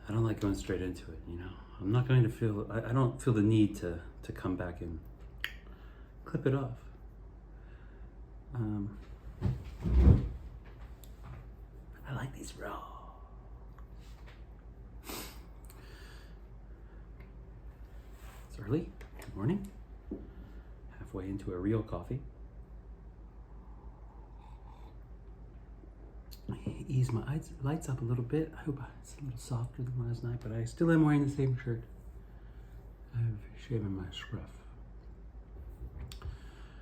I don't like going straight into it, you know? I'm not going to feel, I don't feel the need to come back and clip it off. I like these raw. It's early, good morning. Halfway into a real coffee. Ease my lights up a little bit. I hope it's a little softer than last night, but I still am wearing the same shirt. I've shaven my scruff.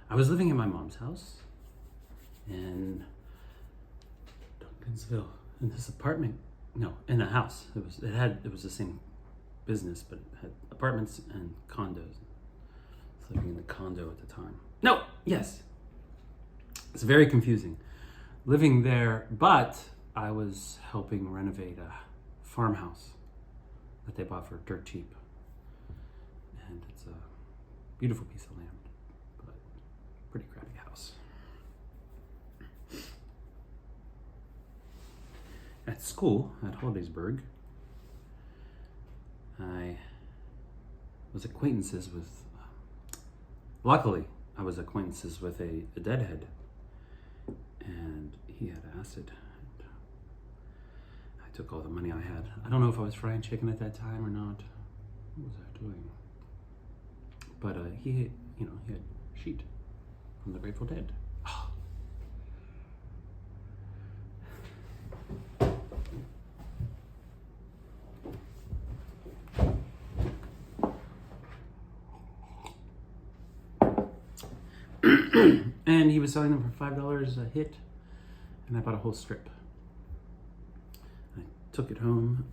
I was living in my mom's house in Duncansville, in this apartment. No, in a house. It was the same business, but it had apartments and condos. I was living in the condo at the time. No, yes. It's very confusing. Living there, but I was helping renovate a farmhouse that they bought for dirt cheap. And it's a beautiful piece of land, but pretty crappy house. At school, at Hollidaysburg, I was acquaintances with, luckily, I was acquaintances with a deadhead. And he had acid. And I took all the money I had. I don't know if I was frying chicken at that time or not. What was I doing? But he had Sheet from the Grateful Dead. Oh. And he was selling them for $5 a hit, and I bought a whole strip. I took it home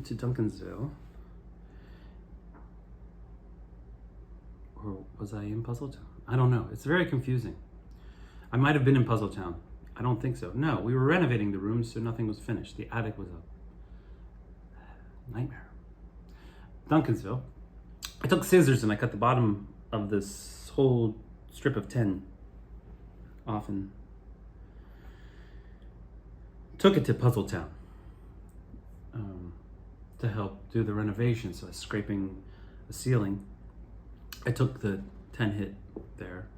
to Duncansville. Or was I in Puzzletown? I don't know. It's very confusing. I might have been in Puzzletown. I don't think so. No, we were renovating the rooms, so nothing was finished. The attic was a nightmare. Duncansville. I took scissors and I cut the bottom of this whole strip of 10 off and took it to Puzzletown to help do the renovation. So I was scraping the ceiling. I took the 10 hit there,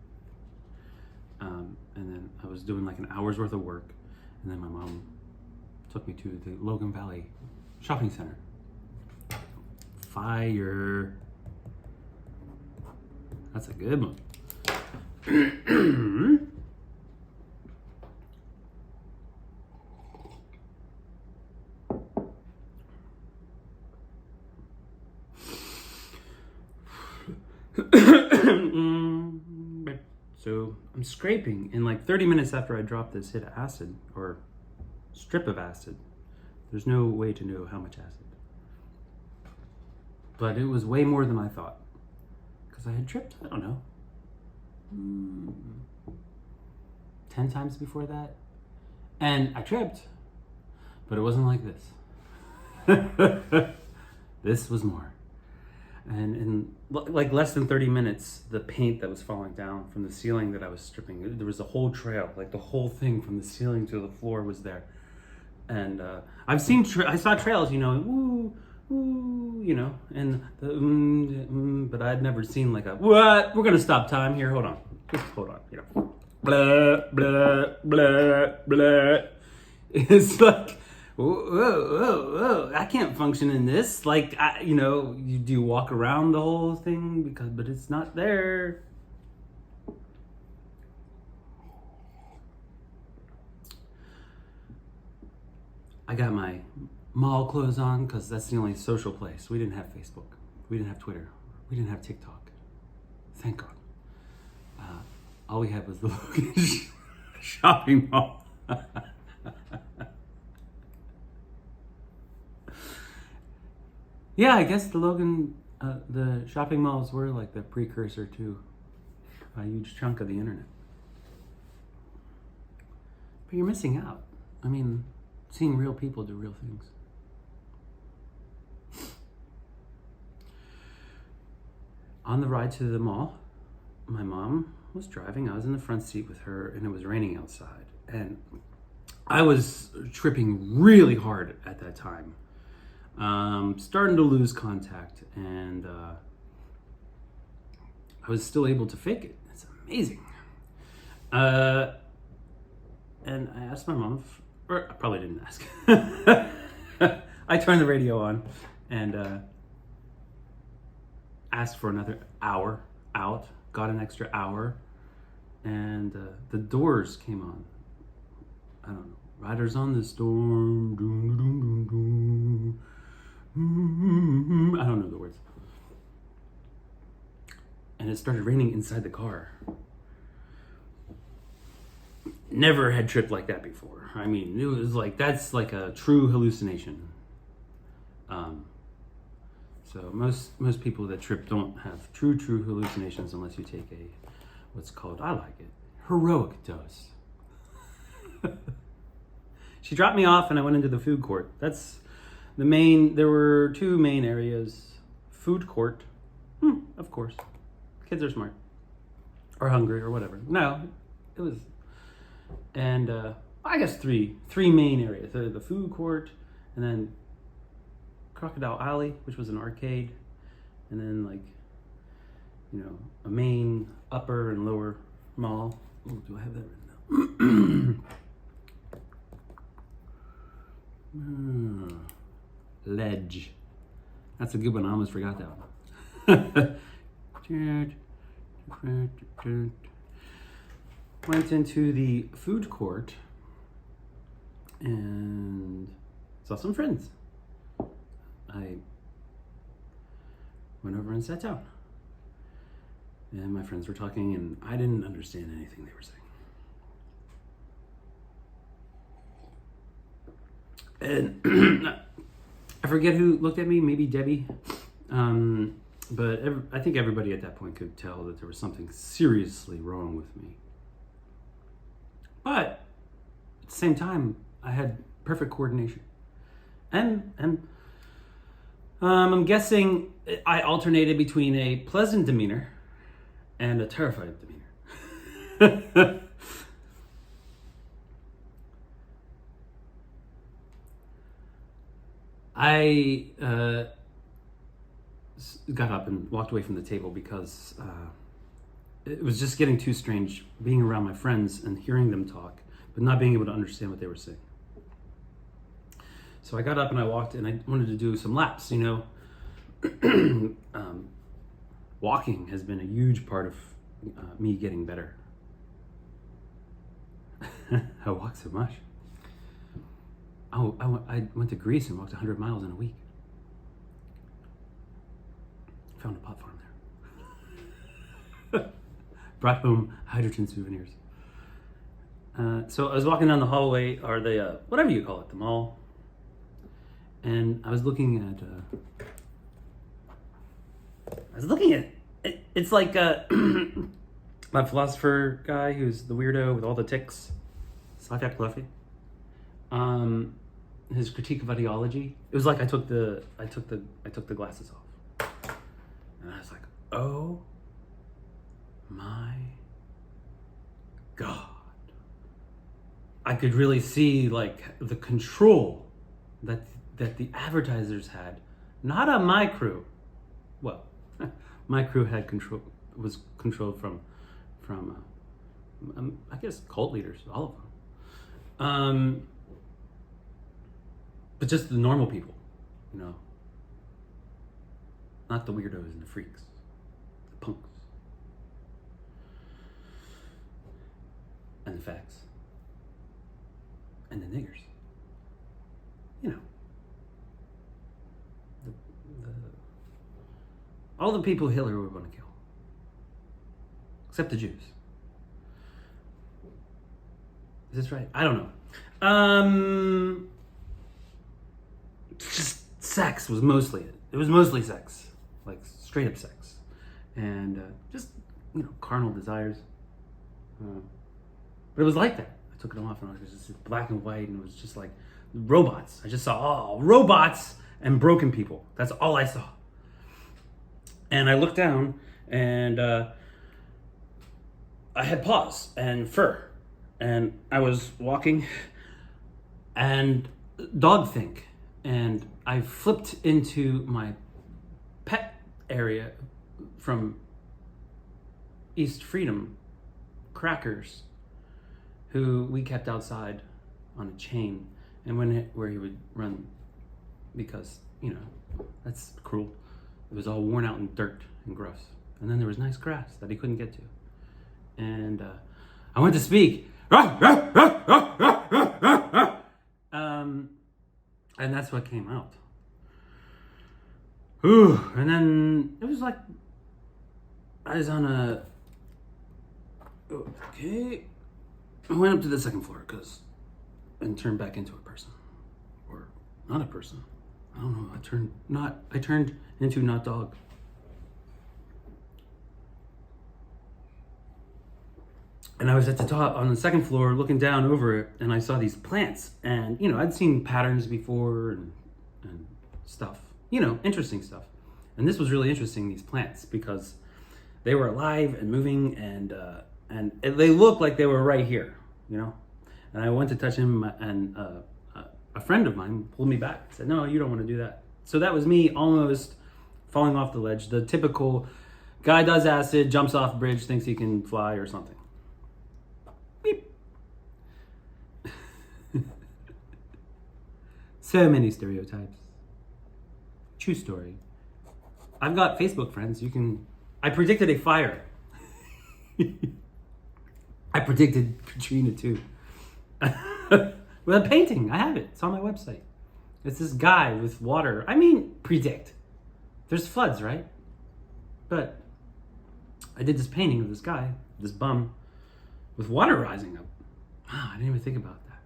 and then I was doing like an hour's worth of work, and then my mom took me to the Logan Valley Shopping Center. Fire. That's a good one. So I'm scraping, and like 30 minutes after I dropped this hit of acid, or strip of acid, there's no way to know how much acid, but it was way more than I thought, because I had tripped, I don't know, 10 times before that, and I tripped, but it wasn't like this. This was more. And in like less than 30 minutes, the paint that was falling down from the ceiling that I was stripping, there was a whole trail, like the whole thing from the ceiling to the floor was there. And I've seen, I saw trails, you know, woo, woo, you know, and the but I'd never seen like a, what? We're gonna stop time here, hold on, just hold on, you know, blah, blah, blah, blah. It's like, whoa, I can't function in this. Like, do you walk around the whole thing? But it's not there. I got my mall clothes on because that's the only social place. We didn't have Facebook. We didn't have Twitter. We didn't have TikTok. Thank God. All we had was the Logan shopping mall. Yeah, I guess the Logan, the shopping malls were like the precursor to a huge chunk of the internet. But you're missing out. I mean, seeing real people do real things. On the ride to the mall, my mom was driving. I was in the front seat with her, and it was raining outside. And I was tripping really hard at that time. Starting to lose contact, and I was still able to fake it. It's amazing. And I asked my mom, or I probably didn't ask. I turned the radio on and asked for another hour out, got an extra hour, and the Doors came on. I don't know. Riders on the Storm. Doom, doom, doom, doom. I don't know the words. And it started raining inside the car. Never had tripped like that before. I mean, it was like, that's like a true hallucination. So most people that trip don't have true hallucinations unless you take what's called, I like it, heroic dose. She dropped me off and I went into the food court. That's there were two main areas. Food court, of course. Kids are smart. Or hungry or whatever. No, it was, and I guess three main areas. The food court, and then Crocodile Alley, which was an arcade, and then a main upper and lower mall. Oh, do I have that written down? Ledge. That's a good one. I almost forgot that one. Went into the food court and saw some friends. I went over and sat down. And my friends were talking, and I didn't understand anything they were saying. And I forget who looked at me, maybe Debbie. But I think everybody at that point could tell that there was something seriously wrong with me. But at the same time, I had perfect coordination. And I'm guessing I alternated between a pleasant demeanor and a terrified demeanor. I got up and walked away from the table because it was just getting too strange being around my friends and hearing them talk, but not being able to understand what they were saying. So I got up and I walked, and I wanted to do some laps. Walking has been a huge part of me getting better. I walk so much. I went to Greece and walked 100 miles in a week. Found a pot farm there. Brought home hydrogen souvenirs. So I was walking down the hallway, or the, whatever you call it, the mall. And I was looking at, it's like my philosopher guy who's the weirdo with all the ticks, Slavak Fluffy. His critique of ideology. It was like I took the glasses off. And I was like, oh my God. I could really see the control that the advertisers had. Not on my crew. Well, my crew was controlled from I guess cult leaders, all of them. But just the normal people, not the weirdos and the freaks, the punks, and the fags, and the niggers. All the people Hitler would want to kill, except the Jews. Is this right? I don't know. Just sex was mostly it. It was mostly sex, like straight up sex, and just carnal desires. But it was like that. I took it off and it was just black and white, and it was just like robots. I just saw robots and broken people. That's all I saw. And I looked down, and I had paws and fur, and I was walking, and dog think, and I flipped into my pet area from East Freedom Crackers, who we kept outside on a chain, and where he would run, because that's cruel. It was all worn out and dirt and gross, and then there was nice grass that he couldn't get to, and I went to speak, and that's what came out. Ooh, and then it was like I was on a okay. I went up to the second floor and turned back into a person, or not a person. I don't know. I turned into not dog. And I was at the top on the second floor looking down over it, and I saw these plants, and I'd seen patterns before and stuff, interesting stuff. And this was really interesting, these plants, because they were alive and moving, and they looked like they were right here, And I went to touch him, and a friend of mine pulled me back. Said, "No, you don't want to do that." So that was me almost falling off the ledge. The typical guy does acid, jumps off bridge, thinks he can fly or something. Beep. So many stereotypes. True story. I've got Facebook friends. I predicted a fire. I predicted Katrina too. With a painting. I have it. It's on my website. It's this guy with water. Predict. There's floods, right? But I did this painting of this guy, this bum, with water rising up. Wow, I didn't even think about that.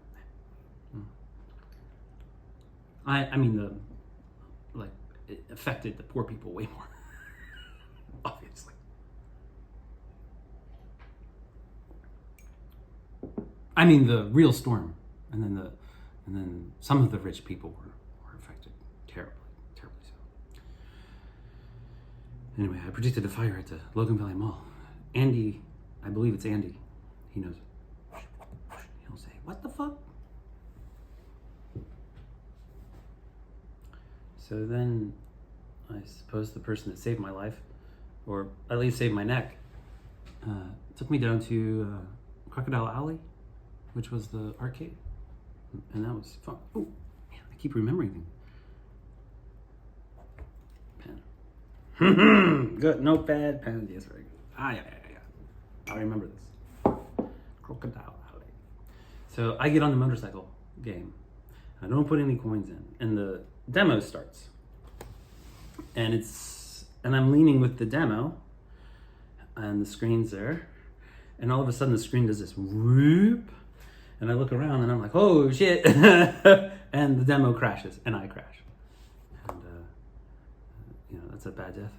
It affected the poor people way more. Obviously. The real storm, and then some of the rich people were affected terribly so. Anyway, I predicted a fire at the Logan Valley Mall. Andy, I believe it's Andy. He knows. He'll say, "What the fuck?" So then, I suppose the person that saved my life, or at least saved my neck, took me down to Crocodile Alley, which was the arcade, and that was fun. Oh, man, I keep remembering things. Pen. Good, notepad, pen, yes, very good. Yeah. I remember this. Crocodile Alley. So I get on the motorcycle game. I don't put any coins in, and the demo starts. And I'm leaning with the demo, and the screen's there, and all of a sudden the screen does this whoop. And I look around and I'm like, oh shit. And the demo crashes and I crash. And, that's a bad death.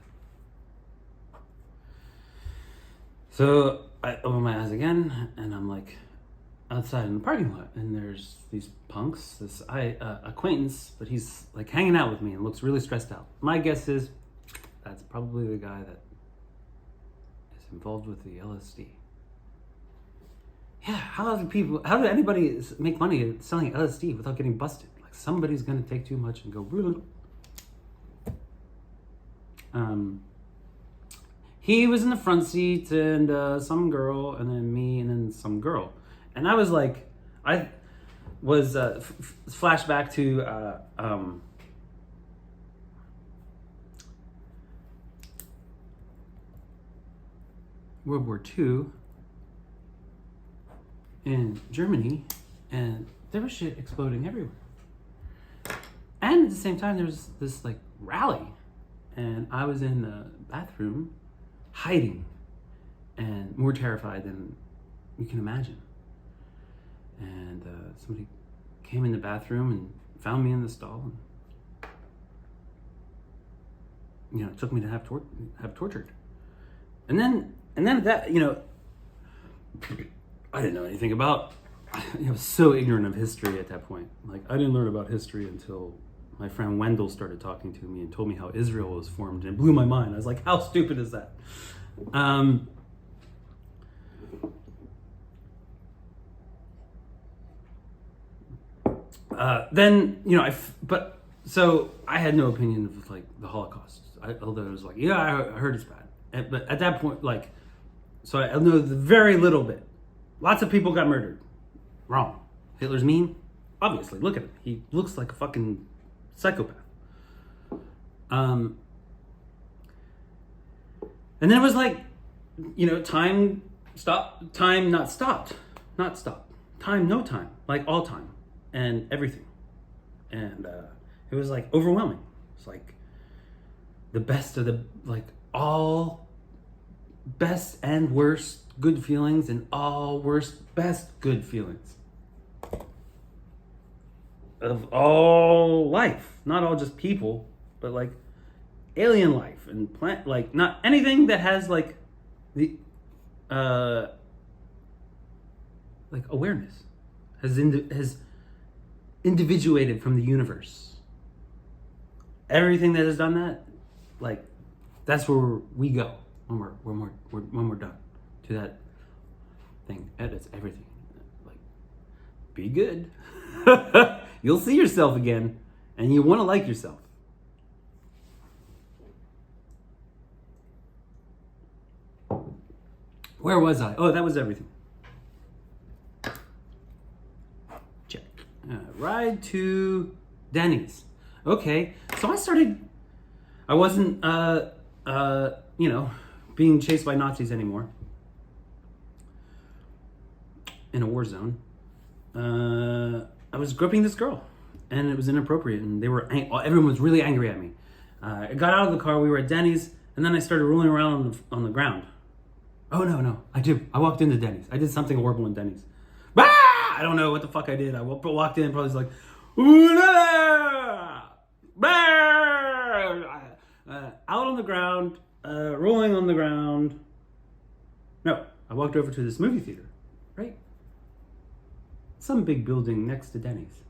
So I open my eyes again and I'm like outside in the parking lot. And there's these punks, this acquaintance, but he's like hanging out with me and looks really stressed out. My guess is that's probably the guy that is involved with the LSD. Yeah, how do anybody make money selling LSD without getting busted? Like somebody's gonna take too much and go. He was in the front seat and some girl, and then me, and then some girl, and I was like, I was flashback to World War II. In Germany, and there was shit exploding everywhere. And at the same time, there was this like rally, and I was in the bathroom hiding and more terrified than you can imagine. And somebody came in the bathroom and found me in the stall and took me to have tortured. And then that, I didn't know anything about. I was so ignorant of history at that point. Like, I didn't learn about history until my friend Wendell started talking to me and told me how Israel was formed, and it blew my mind. I was like, how stupid is that? Then, you know, but so I had no opinion of like the Holocaust. Although it was like, yeah, I heard it's bad. But at that point, like, so I know very little bit. Lots of people got murdered. Wrong. Hitler's mean? Obviously. Look at him. He looks like a fucking psychopath. And then it was like, you know, time not stopped. Time, no time. Like all time. And everything. And it was like overwhelming. It's like the best of the, like all best and worst good feelings and all worst best good feelings of all life. Not all just people, but like alien life and plant, like not anything that has like the like awareness has individuated from the universe. Everything that has done that, like that's where we go when we're done to that thing. Edits everything. Like, be good. You'll see yourself again, and you want to like yourself. Where was I? Oh, that was everything. Check. Ride to Denny's. Okay, so I wasn't, you know, being chased by Nazis anymore in a war zone. I was groping this girl, and it was inappropriate, and everyone was really angry at me. I got out of the car, we were at Denny's, and then I started rolling around on the ground. Oh, no, I walked into Denny's. I did something horrible in Denny's. I don't know what the fuck I did. I walked in, probably was like, ooh la la! Out on the ground, rolling on the ground. No, I walked over to this movie theater, right? Some big building next to Denny's.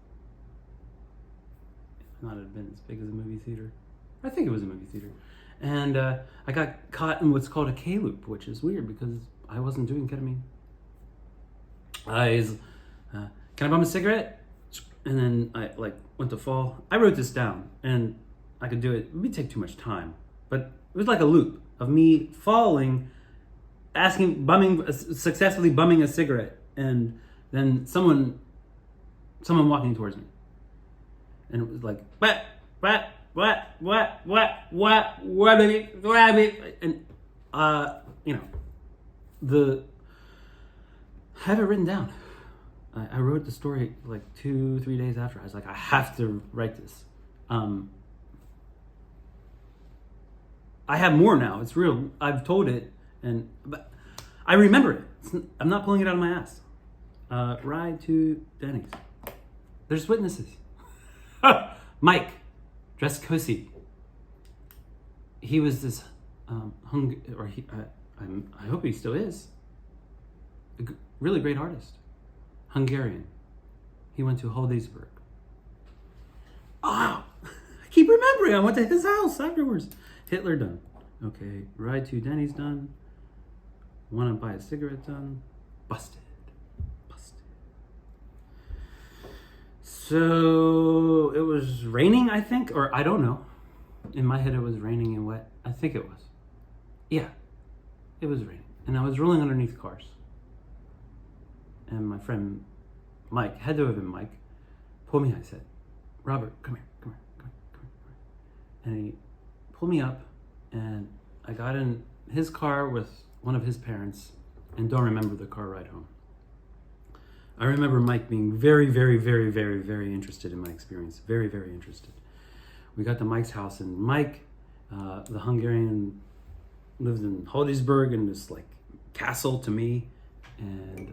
It might not have been as big as a movie theater. I think it was a movie theater. And I got caught in what's called a K-loop, which is weird because I wasn't doing ketamine. Can I bum a cigarette? And then I went to fall. I wrote this down, and I could do it. It would take too much time, but it was like a loop of me falling, successfully bumming a cigarette, and then someone walking towards me, and it was like what, and you know, I have it written down. I wrote the story like 2-3 days after. I was like, I have to write this. I have more now. It's real. I've told it, but I remember it. I'm not pulling it out of my ass. Ride to Denny's. There's witnesses. Mike Drescosi. He was this I hope he still is. A really great artist. Hungarian. He went to Hildesberg. Oh, I keep remembering. I went to his house afterwards. Hitler done. Okay, ride to Denny's done. Want to buy a cigarette done. Busted. So it was raining, I think, or I don't know. In my head, it was raining and wet. I think it was. Yeah, it was raining, and I was rolling underneath cars. And my friend Mike, had to have been Mike, pulled me. I said, Robert, come here. And he pulled me up, and I got in his car with one of his parents, and don't remember the car ride home. I remember Mike being very, very, very, very, very interested in my experience. Very, very interested. We got to Mike's house, and Mike, the Hungarian, lived in Hildesberg in this like castle to me, and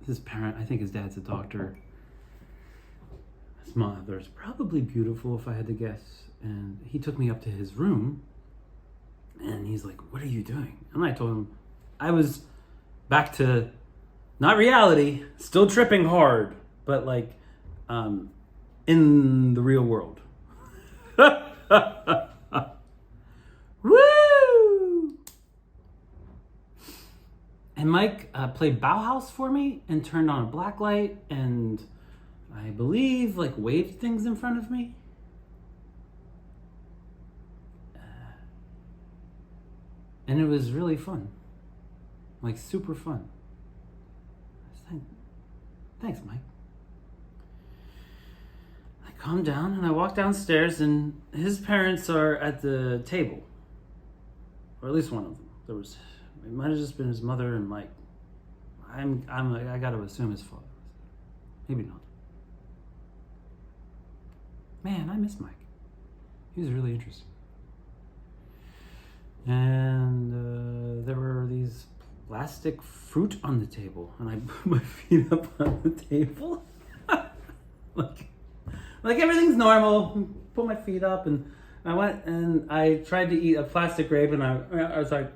his parent, I think his dad's a doctor. His mother's probably beautiful if I had to guess. And he took me up to his room, and he's like, what are you doing? And I told him I was back to not reality, still tripping hard, but like in the real world. Woo! And Mike played Bauhaus for me and turned on a black light, and I believe, like, waved things in front of me. And it was really fun. Like, super fun. Thanks, Mike. I calmed down and I walked downstairs, and his parents are at the table. Or at least one of them. It might have just been his mother and Mike. I gotta assume his father. Maybe not. Man, I miss Mike. He was really interesting. And there were these plastic fruit on the table, and I put my feet up on the table. like everything's normal. Put my feet up, and I went and I tried to eat a plastic grape, and I was like,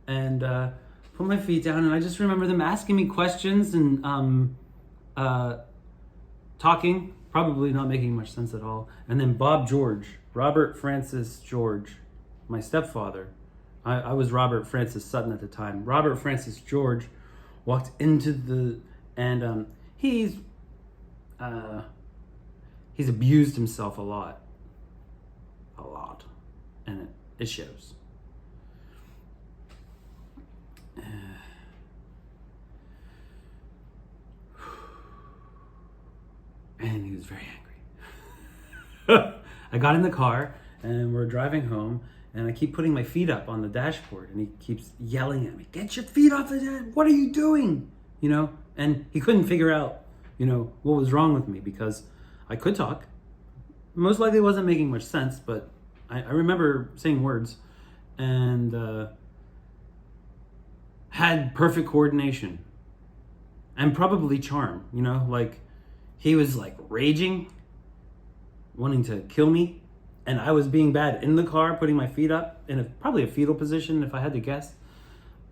and put my feet down, and I just remember them asking me questions and talking, probably not making much sense at all. And then Robert Francis George, my stepfather, I was Robert Francis Sutton at the time. Robert Francis George walked into and he's abused himself a lot, and it shows. And he was very angry. I got in the car and we're driving home, and I keep putting my feet up on the dashboard, and he keeps yelling at me, "Get your feet off of that! What are you doing?" And he couldn't figure out, what was wrong with me, because I could talk. Most likely it wasn't making much sense, but I remember saying words, and had perfect coordination and probably charm, like he was like raging, wanting to kill me, and I was being bad in the car, putting my feet up in probably a fetal position if I had to guess.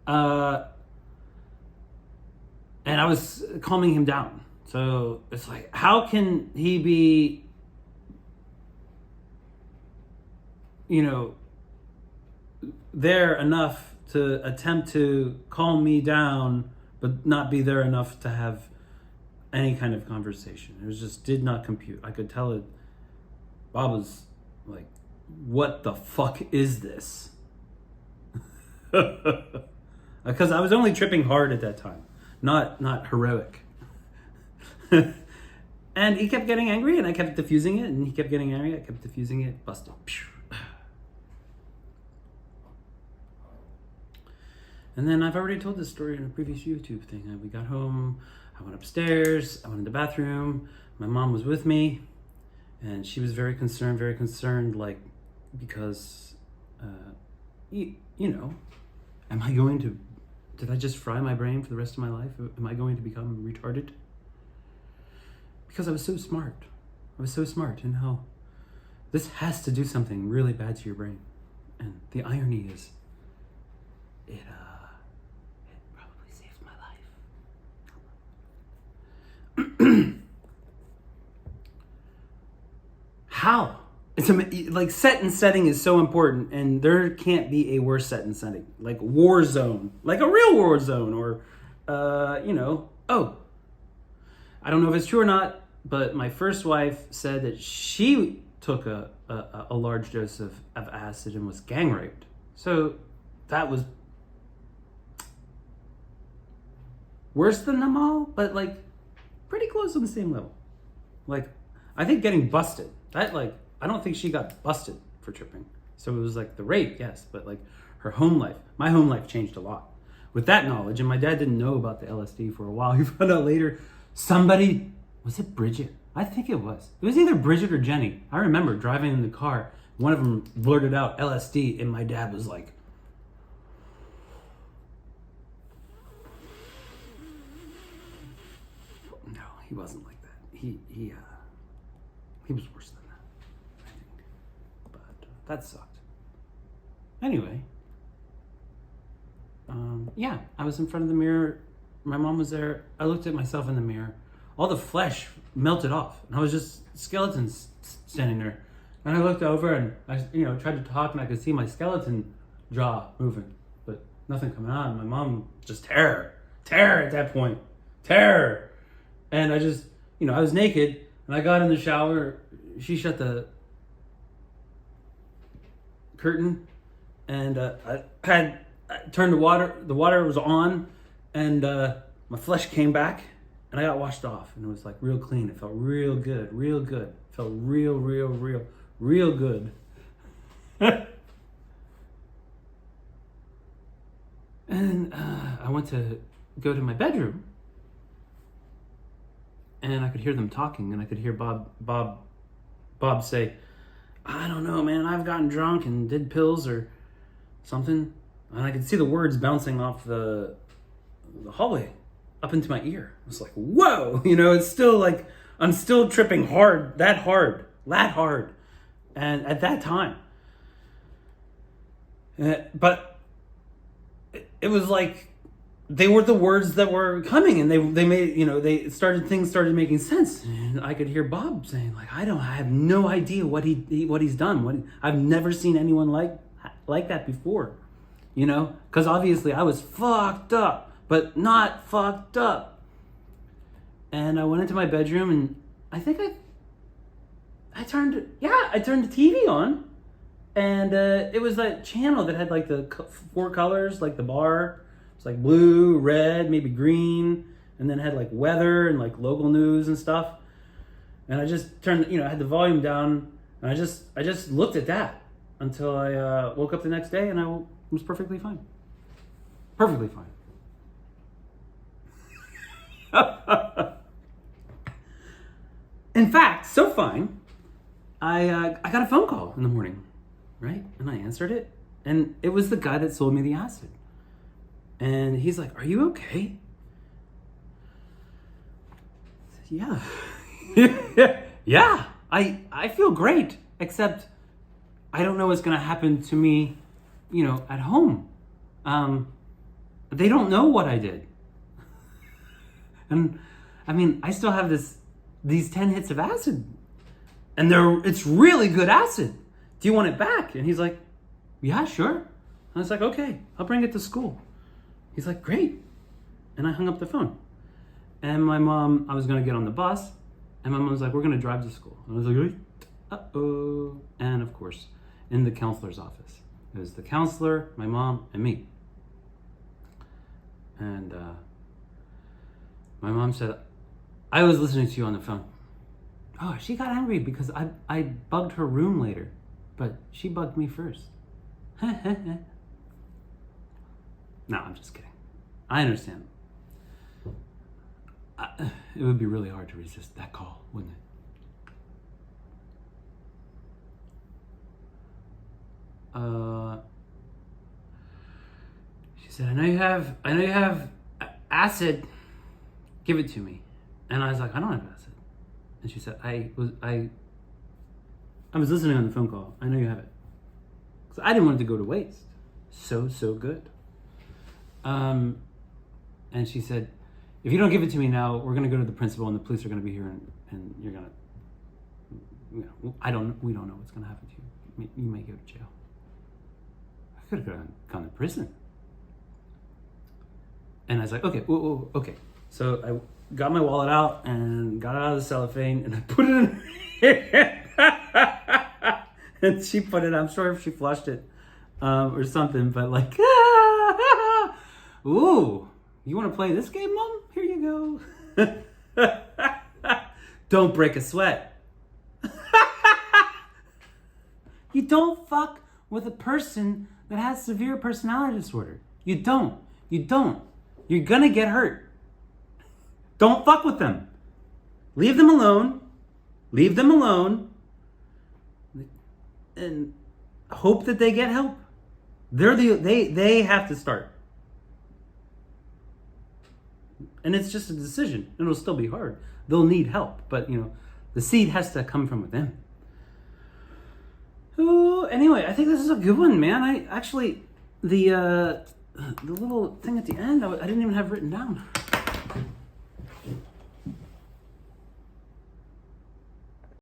And I was calming him down. So it's like, how can he be, there enough to attempt to calm me down, but not be there enough to have any kind of conversation? It just did not compute. I could tell it. Bob was like, "What the fuck is this?" Because I was only tripping hard at that time, not heroic. And he kept getting angry, and I kept diffusing it, and he kept getting angry, I kept diffusing it, busted. And then I've already told this story in a previous YouTube thing. We got home, I went upstairs, I went in the bathroom, my mom was with me, and she was very concerned, like, because, did I just fry my brain for the rest of my life? Am I going to become retarded? Because I was so smart. And how this has to do something really bad to your brain. And the irony is, it probably saved my life. How? It's like set and setting is so important, and there can't be a worse set and setting. Like war zone, like a real war zone, or I don't know if it's true or not, but my first wife said that she took a large dose of acid and was gang raped. So that was worse than them all, but like pretty close on the same level. Like, I think getting busted, that, like, I don't think she got busted for tripping. So it was like the rape, yes, but like her home life, my home life changed a lot with that knowledge. And my dad didn't know about the LSD for a while. He found out later, was it Bridget? I think it was. It was either Bridget or Jenny. I remember driving in the car, one of them blurted out LSD, and my dad was like, no, he wasn't like that. He was worse than that, I think. But that sucked. Anyway, I was in front of the mirror. My mom was there. I looked at myself in the mirror. All the flesh melted off, and I was just skeletons standing there. And I looked over, and I, tried to talk, and I could see my skeleton jaw moving, but nothing coming out. And my mom just terror at that point, terror. And I just, I was naked, and I got in the shower. She shut the curtain, and I turned the water. The water was on, and my flesh came back, and I got washed off, and it was like real clean. It felt real good, real good. It felt real good. And I went to go to my bedroom, and I could hear them talking, and I could hear Bob say, "I don't know, man, I've gotten drunk and did pills or something." And I could see the words bouncing off the hallway up into my ear. I was like, whoa, it's still like, I'm still tripping that hard. And at that time. But it was like, they were the words that were coming, and they made, things started making sense. And I could hear Bob saying, like, I have no idea what he's done. I've never seen anyone like that before, because obviously I was fucked up, but not fucked up. And I went into my bedroom, and I think I turned the TV on, and it was that channel that had like the 4 colors, like the bar. It's like blue, red, maybe green, and then it had like weather and like local news and stuff. And I just turned, I had the volume down, and I just looked at that until I woke up the next day, and I was perfectly fine. Perfectly fine. In fact, so fine, I got a phone call in the morning, right? And I answered it, and it was the guy that sold me the acid. And he's like, "Are you okay?" I said, yeah, I feel great, except I don't know what's gonna happen to me, at home. They don't know what I did. And I mean, I still have these 10 hits of acid, and it's really good acid. Do you want it back? And he's like, "Yeah, sure." And I was like, "Okay, I'll bring it to school." He's like, "Great." And I hung up the phone. And my mom, I was going to get on the bus, and my mom was like, "We're going to drive to school." And I was like, uh-oh. And of course, in the counselor's office, it was the counselor, my mom, and me. And my mom said, "I was listening to you on the phone." Oh, she got angry because I bugged her room later, but she bugged me first. No, I'm just kidding. I understand. It would be really hard to resist that call, wouldn't it? She said, I know you have acid. Give it to me." And I was like, "I don't have acid." And she said, I was listening on the phone call. "I know you have it." Because I didn't want it to go to waste. So good. And she said, "If you don't give it to me now, we're going to go to the principal, and the police are going to be here, and you're going to, we don't know what's going to happen to you. You may go to jail." I could have gone to prison. And I was like, "Okay, okay." So I got my wallet out and got it out of the cellophane, and I put it in her hand. And she put it, I'm sure if she flushed it or something, but like, "Ooh, you want to play this game, Mom? Here you go." Don't break a sweat. You don't fuck with a person that has severe personality disorder. You don't. You're gonna get hurt. Don't fuck with them. Leave them alone. And hope that they get help. They have to start. And it's just a decision. It'll still be hard. They'll need help, but the seed has to come from within. Ooh, anyway, I think this is a good one, man. I actually, the little thing at the end, I didn't even have written down.